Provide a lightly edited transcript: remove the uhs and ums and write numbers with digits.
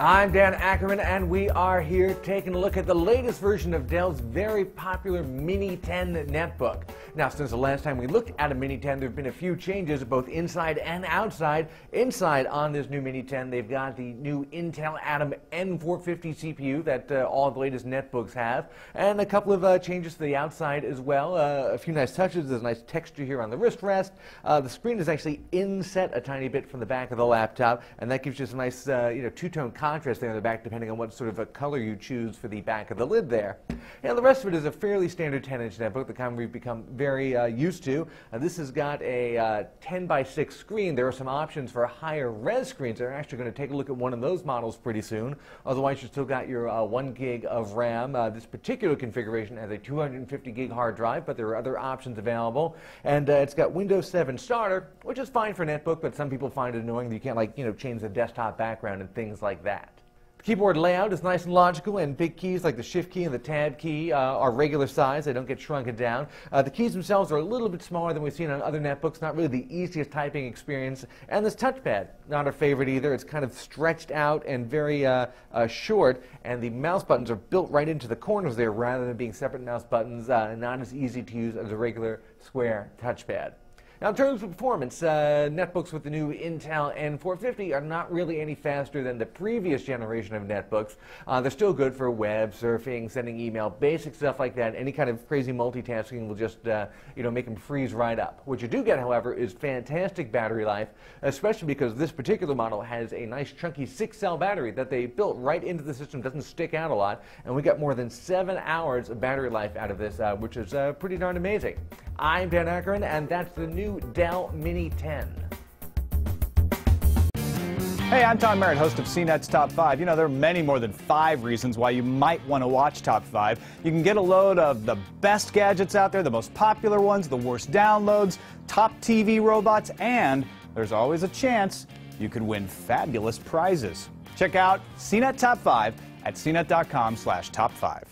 I'm Dan Ackerman, and we are here taking a look at the latest version of Dell's very popular Mini 10 netbook. Now, since the last time we looked at a Mini 10, there have been a few changes both inside and outside. Inside on this new Mini 10, they've got the new Intel Atom N450 CPU that all the latest netbooks have, and a couple of changes to the outside as well. A few nice touches. There's a nice texture here on the wrist rest. The screen is actually inset a tiny bit from the back of the laptop, and that gives you some nice two-tone contrast there in the back, depending on what sort of a color you choose for the back of the lid there. And the rest of it is a fairly standard 10-inch netbook, the kind we've become very used to. This has got a 10:6 screen. There are some options for higher res screens. They're actually going to take a look at one of those models pretty soon. Otherwise, you've still got your 1 gig of RAM. This particular configuration has a 250 gig hard drive, but there are other options available. And it's got Windows 7 Starter, which is fine for netbook, but some people find it annoying that you can't change the desktop background and things like that. The keyboard layout is nice and logical, and big keys like the Shift key and the Tab key are regular size. They don't get shrunken down. The keys themselves are a little bit smaller than we've seen on other netbooks, not really the easiest typing experience. And this touchpad, not a favorite either. It's kind of stretched out and very short, and the mouse buttons are built right into the corners there rather than being separate mouse buttons, not as easy to use as a regular square touchpad. Now, in terms of performance, netbooks with the new Intel N450 are not really any faster than the previous generation of netbooks. They're still good for web surfing, sending email, basic stuff like that. Any kind of crazy multitasking will just make them freeze right up. What you do get, however, is fantastic battery life, especially because this particular model has a nice chunky 6-cell battery that they built right into the system. Doesn't stick out a lot, and we got more than 7 hours of battery life out of this, which is pretty darn amazing. I'm Dan Ackerman, and that's the new Dell Mini 10. Hey, I'm Tom Merritt, host of CNET's Top 5. You know, there are many more than 5 reasons why you might want to watch Top 5. You can get a load of the best gadgets out there, the most popular ones, the worst downloads, top TV robots, and there's always a chance you could win fabulous prizes. Check out CNET Top 5 at cnet.com/top5.